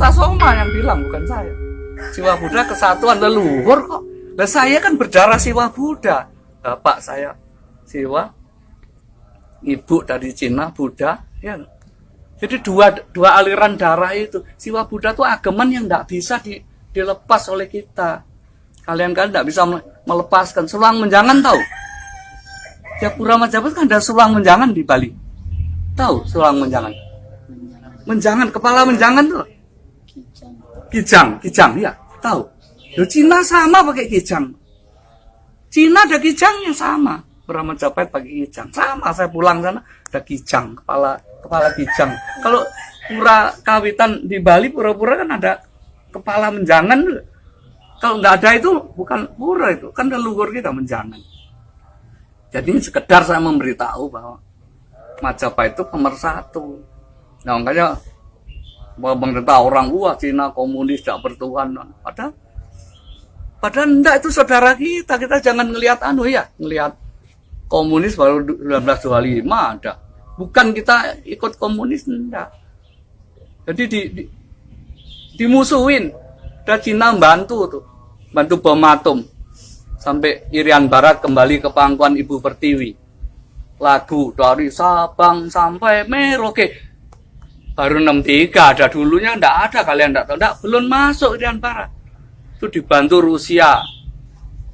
Sutasoma yang bilang, bukan saya. Siwa Buddha kesatuan leluhur kok. Lah saya kan berdarah Siwa Buddha. Bapak saya Siwa, ibu dari Cina Buddha, ya. Jadi dua aliran darah itu. Siwa Buddha itu ageman yang tidak bisa dilepas oleh kita. Kalian kan tidak bisa melepaskan. Selang menjangan tahu? Japura Majapahit kan ada selang menjangan di Bali. Tahu selang menjangan? Menjangan, kepala menjangan tuh. Kijang, ya, tahu. Loh, Cina sama pakai kijang. Cina ada kijangnya sama. Japura Majapahit pakai kijang. Sama, saya pulang sana ada kijang, kepala kijang. Kalau pura kawitan di Bali, pura-pura kan ada kepala menjangan. Kalau nggak ada itu bukan pura, itu kan leluhur kita menjangan. Jadi sekedar saya memberitahu bahwa Majapahit itu pemersatu. Nah, makanya pemerintah orang Cina komunis tidak bertuhan. Padahal enggak, itu saudara kita. Kita jangan ngelihat ngelihat komunis baru 1925 ada. Bukan kita ikut komunis, enggak. Jadi dimusuhin. Dan Cina bantu bom atom. Sampai Irian Barat kembali ke pangkuan Ibu Pertiwi. Lagu dari Sabang sampai Merauke. Baru 63, ada dulunya enggak ada, kalian enggak tahu. Enggak, belum masuk Irian Barat. Itu dibantu Rusia.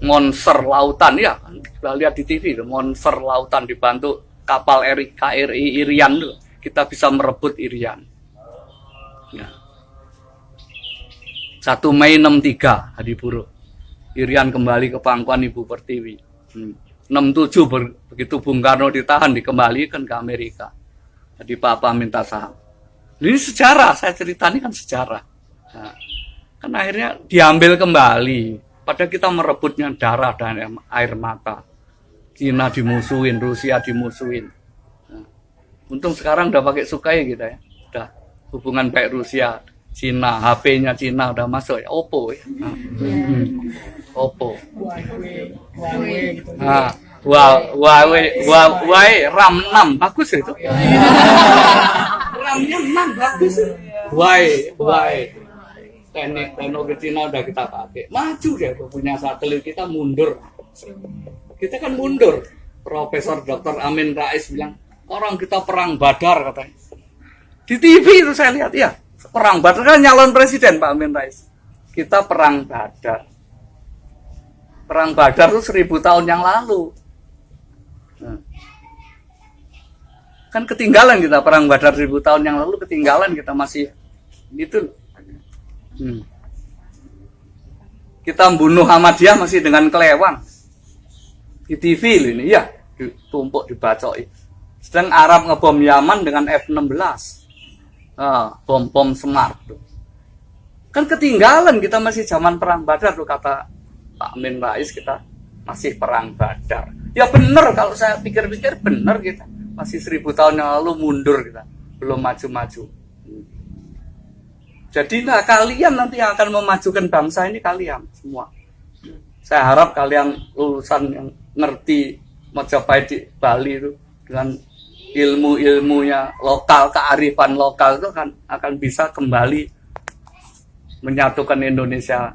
Monster lautan, ya. Kita lihat di TV, monster lautan dibantu kapal KRI Irian. Kita bisa merebut Irian. Ya. 1 Mei 63, hari buruh. Irian kembali ke pangkuan Ibu Pertiwi. 67 begitu Bung Karno ditahan, dikembalikan ke Amerika. Jadi Papa minta saham. Ini sejarah, saya cerita ini kan sejarah. Nah, kan akhirnya diambil kembali. Padahal kita merebutnya darah dan air mata. Cina dimusuhin, Rusia dimusuhin. Nah, untung sekarang udah pakai Sukai kita ya. Udah hubungan baik Rusia, Cina, HP-nya Cina udah masuk ya, Oppo ya. Nah, Oppo. Nah, Huawei RAM 6 bagus itu. RAM-nya 6 bagus. Huawei. Teknologi Cina udah kita pakai. Maju deh, punya satelit kita mundur. Kita kan mundur. Profesor Dr. Amin Rais bilang, orang kita perang Badar katanya. Di TV itu saya lihat, ya. Perang Badar kan nyalon presiden Pak Amin Rais. Kita perang Badar. Perang Badar itu 1000 tahun yang lalu. Nah. Kan ketinggalan kita perang Badar 1000 tahun yang lalu, ketinggalan kita masih gitu. Kita membunuh Ahmadiyah masih dengan kelewang. Di TV loh ini, ya, ditumpuk dibacoi. Sedang Arab ngebom Yaman dengan F-16. Bom Smart tuh. Kan ketinggalan, kita masih zaman perang Badar tuh, kata Pak Amin Rais, kita masih perang Badar. Ya benar, kalau saya pikir-pikir benar, kita masih 1000 tahun yang lalu mundur, kita belum maju-maju. Jadi nah, kalian nanti yang akan memajukan bangsa ini, kalian semua. Saya harap kalian lulusan yang ngerti Majapahit di Bali itu dengan ilmu-ilmunya lokal, kearifan lokal itu akan bisa kembali menyatukan Indonesia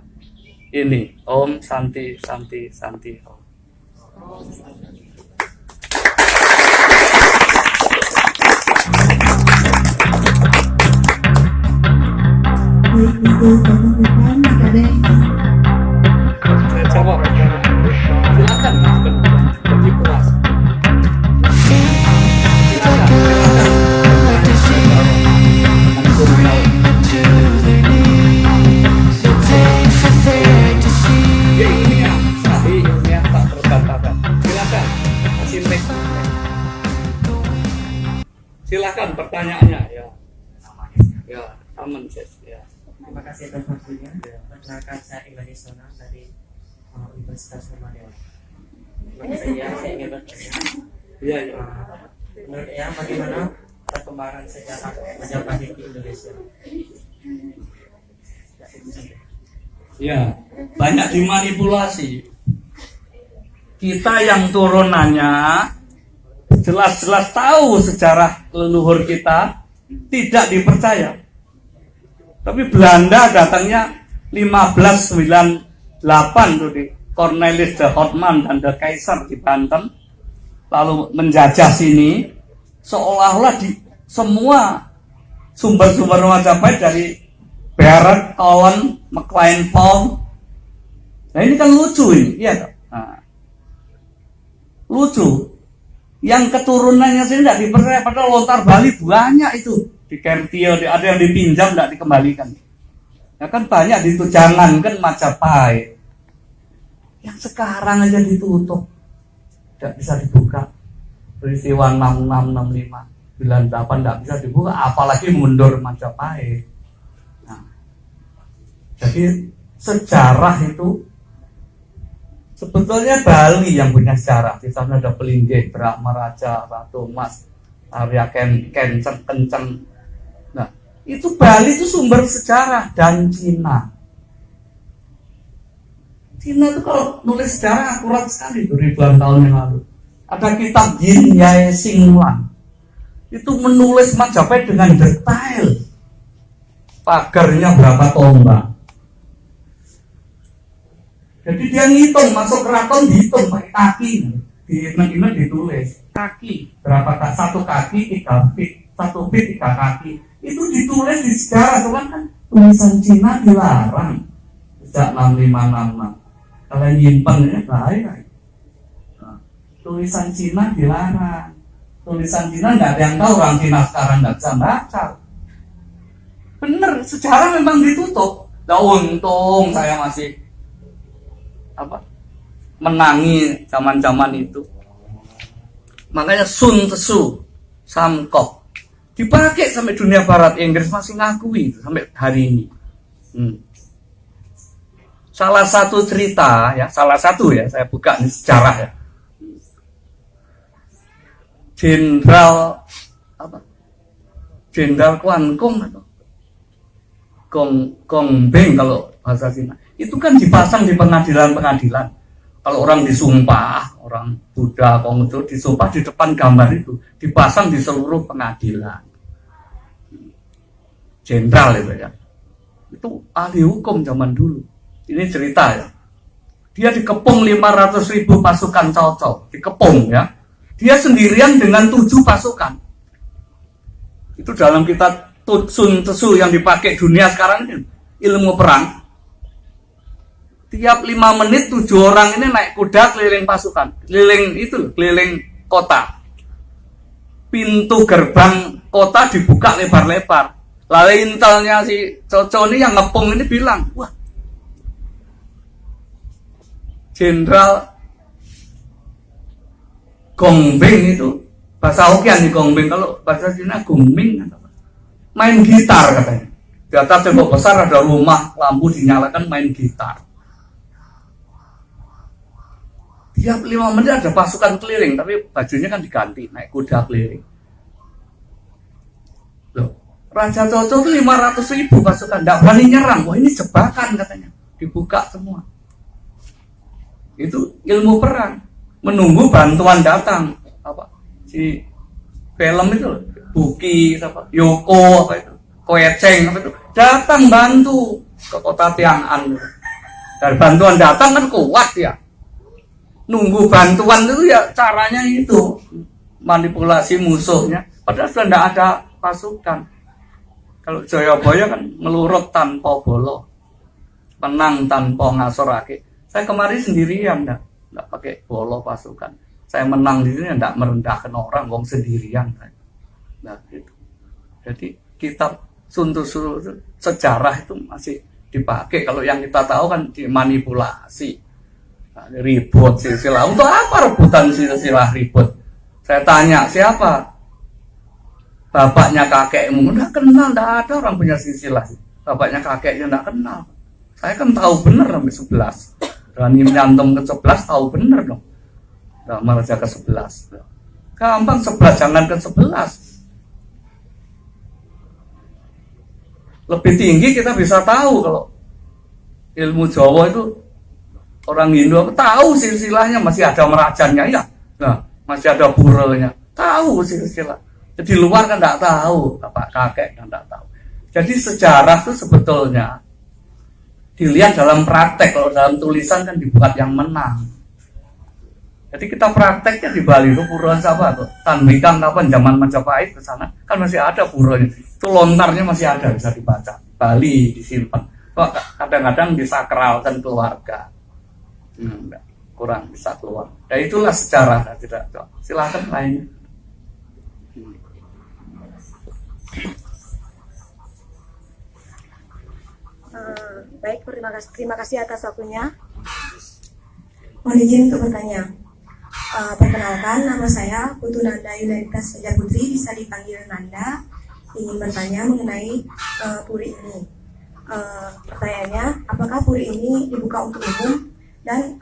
ini. Om Santi Santi Santi Om. Saya jawab. Silakan. Bagi puas. Silakan pertanyaannya ya. Ya, aman ya. Terima kasih atas waktunya. Perkenalkan saya Ibrahim Sona dari Universitas Muhammadiyah. Saya ingin bertanya. Iya. Menurut Eyang bagaimana perkembangan sejarah Majapahit di Indonesia? Ya, banyak dimanipulasi. Kita yang turunannya jelas-jelas tahu sejarah leluhur kita, tidak dipercaya. Tapi Belanda datangnya 1598 tuh di Cornelis de Houtman dan de Keyser di Banten, lalu menjajah sini, seolah-olah di semua sumber-sumber Majapahit dari Barrett, Owen, McLean Paul. Nah ini kan lucu ini, iya kan? Nah, lucu. Yang keturunannya sini tidak dipercaya, padahal lontar Bali banyak itu di Kertio, ada yang dipinjam tidak dikembalikan. Ya kan banyak itu, jangankan Majapahit, yang sekarang aja ditutup, tidak bisa dibuka. Peristiwa 66, 65, 98 tidak bisa dibuka, apalagi mundur Majapahit. Nah, jadi sejarah itu sebetulnya Bali yang punya sejarah. Di sana ada Pelinggih, Brahma Raja, Ratu Mas, Arya Kenceng. Nah, itu Bali itu sumber sejarah. Dan Cina itu kalau nulis sejarah akurat sekali itu ribuan tahun yang lalu. Ada kitab Yin Yae Sing Lang. Itu menulis Majapahit dengan detail. Pagarnya berapa tombak. Jadi dia ngitung, masuk keraton dihitung pakai kaki, dihitung ditulis kaki berapa, satu kaki 3 feet, 1 feet 3 kaki, itu ditulis di sejarah. Kan tulisan Cina dilarang sejak 6566. Kalian nyimpen ya bahaya. Nah, tulisan Cina dilarang, tulisan Cina nggak ada yang tahu, orang Cina sekarang nggak bisa baca. Bener, sejarah memang ditutup. Nah, untung saya masih menangi zaman-zaman itu. Makanya Sun Tzu, Samkok dipakai sampai dunia barat. Inggris masih ngakui itu sampai hari ini. Salah satu cerita ya, saya buka ini sejarah ya. Jenderal Quan Kong atau Gong Beng kalau bahasa Cina. Itu kan dipasang di pengadilan-pengadilan. Kalau orang disumpah, orang Buddha, Konghucu disumpah di depan gambar itu, dipasang di seluruh pengadilan. Jenderal itu ya. Itu ahli hukum zaman dulu. Ini cerita ya. Dia dikepung 500.000 pasukan Cao Cao, dikepung ya. Dia sendirian dengan 7 pasukan. Itu dalam kitab Sun Tzu yang dipakai dunia sekarang ini, ilmu perang. Tiap 5 menit 7 orang ini naik kuda keliling pasukan, keliling kota. Pintu gerbang kota dibuka lebar-lebar. Lalu intelnya si Coco ini yang ngepung ini bilang, wah, Jenderal Gongbeng itu, bahasa Hokkien nih Gongbeng, kalau bahasa Cina Gongbeng, main gitar katanya. Di atas tembok besar ada rumah, lampu dinyalakan, main gitar. Tiap 5 menit ada pasukan keliling, tapi bajunya kan diganti, naik kuda keliling. Loh, Raja Coco itu 500.000 pasukan, tidak berani nyerang. Wah, ini jebakan katanya, dibuka semua. Itu ilmu perang, menunggu bantuan datang. Si film itu, Buki, Yoko, Koeceng, datang bantu ke kota Tiang'an. Dan bantuan datang kan kuat ya. Nunggu bantuan itu ya caranya itu manipulasi musuhnya. Padahal sudah tidak ada pasukan. Kalau Jayabaya kan melurut tanpa bolo, menang tanpa ngasorake. Saya kemarin sendirian, tidak pakai bolo pasukan. Saya menang di sini tidak merendahkan orang, wong sendirian. Nah gitu. Jadi kitab Sun Tzu sejarah itu masih dipakai. Kalau yang kita tahu kan dimanipulasi. Ribut silsilah. Untuk apa rebutan silsilah ribut? Saya tanya, siapa bapaknya kakekmu? Nggak kenal, nggak ada orang punya silsilah. Bapaknya kakeknya nggak kenal. Saya kan tahu bener sampai 11. Berani menyantum ke 11, tahu bener dong. Brahma Raja ke 11. Gampang 11, jangan ke 11. Lebih tinggi kita bisa tahu kalau ilmu Jawa itu. Orang Hindu tahu silsilahnya, masih ada merajanya ya, nah masih ada burelnya, tahu silsilah. Jadi luar kan tidak tahu, bapak kakek kan tidak tahu. Jadi sejarah itu sebetulnya dilihat dalam praktek. Kalau dalam tulisan kan dibuat yang menang. Jadi kita prakteknya di Bali itu pura apa tuh? Tanbikang kapan zaman Majapahit ke sana kan masih ada puranya. Itu lontarnya masih ada, bisa dibaca. Bali disimpan. Kok kadang-kadang disakralkan keluarga. Kurang bisa keluar. Ya itulah sejarah. Tidak. Silakan lainnya. Baik, terima kasih atas waktunya. Mohon izin untuk bertanya. Perkenalkan, nama saya Putu Nanda Yularitas Fajar Putri, bisa dipanggil Nanda. Ingin bertanya mengenai puri ini. Pertanyaannya, apakah puri ini dibuka untuk umum dan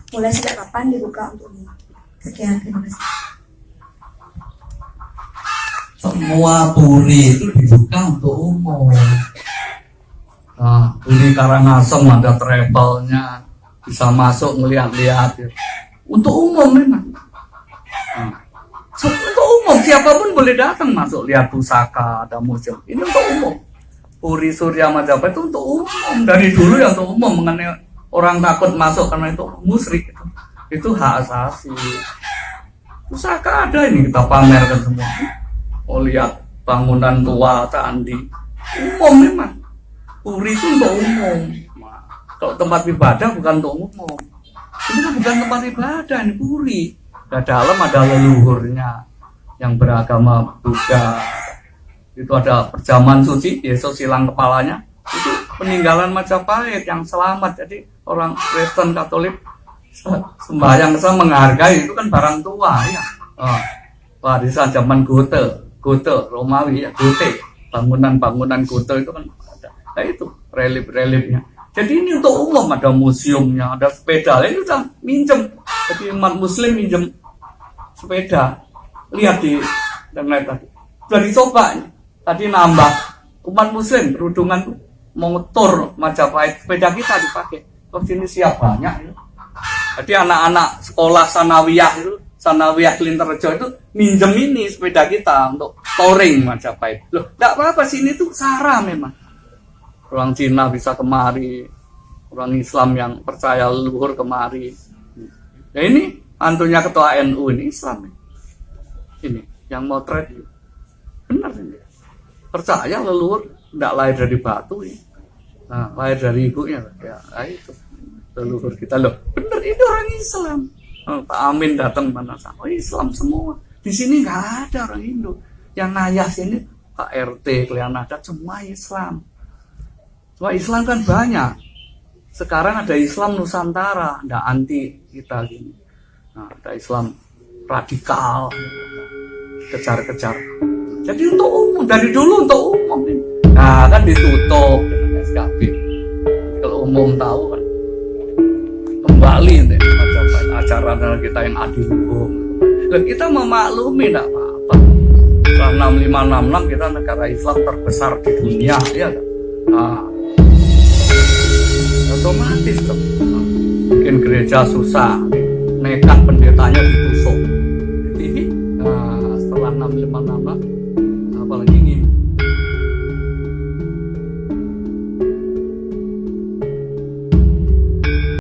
mulai sejak kapan dibuka untuk umum? Sekian, terima kasih. Semua puri itu dibuka untuk umum. Nah, puri Karangasem ada travelnya, bisa masuk ngeliat-lihat. Ya. Untuk umum memang. Untuk umum, siapapun boleh datang masuk lihat pusaka, ada museum. Ini untuk umum. Puri Surya Majapahit itu untuk umum. Dari dulu ya untuk umum, mengenai orang takut masuk karena itu musyrik. Itu hak asasi. Pusaka ada ini kita pamerkan semua. Oh lihat bangunan tua, candi. Umum memang. Puri itu untuk umum. Nah, kalau tempat ibadah bukan untuk umum. Ini kan bukan tempat ibadah, ini puri. Di dalam ada leluhurnya yang beragama Buddha. Itu ada perjamuan suci, Yesus hilang kepalanya. Itu peninggalan Majapahit yang selamat. Jadi orang Kristen Katolik sembahyang ke sana menghargai, itu kan barang tua ya. Warisan zaman Gote Romawi ya, Gote. Bangunan-bangunan Gote itu kan ada. Nah itu relief-reliefnya. Jadi ini untuk umum, ada museumnya, ada sepeda. Ini udah minjem. Jadi umat muslim minjem sepeda. Lihat di internet tadi. Sudah dicoba. Tadi nambah. Umat muslim kerudungan motor Majapahit. Sepeda kita dipakai. Terus ini siap banyak. Ya. Jadi anak-anak sekolah Sanawiyah Klinterrejo itu minjem ini sepeda kita untuk touring Majapahit. Loh, enggak apa-apa, sini tuh sara memang. Orang Cina bisa kemari, orang Islam yang percaya leluhur kemari. Ya ini antunya ketua NU ini Islam. Ini yang motret. Benar ini. Percaya leluhur tidak lahir dari batu ini. Nah, lahir dari ibunya. Ya, itu leluhur kita loh. Benar ini orang Islam. Pak Amin datang mana sama Islam semua. Di sini nggak ada orang Hindu. Yang ngayah sini Pak RT, kalian ada semua Islam. Cuma Islam kan banyak. Sekarang ada Islam Nusantara, ada anti kita gini. Nah, ada Islam radikal, kejar-kejar. Jadi untuk umum, dari dulu untuk umum. Nah, kan ditutup dengan SKP. Kalau umum tahu kan, kembali deh acara kita yang adil hukum. Dan kita memaklumi, tidak apa-apa. Setelah 6566 kita negara Islam terbesar di dunia, ya kan? Nah, otomatis tuh bikin gereja susah, nekat pendetanya ditusuk. Jadi setelah 6566 apalagi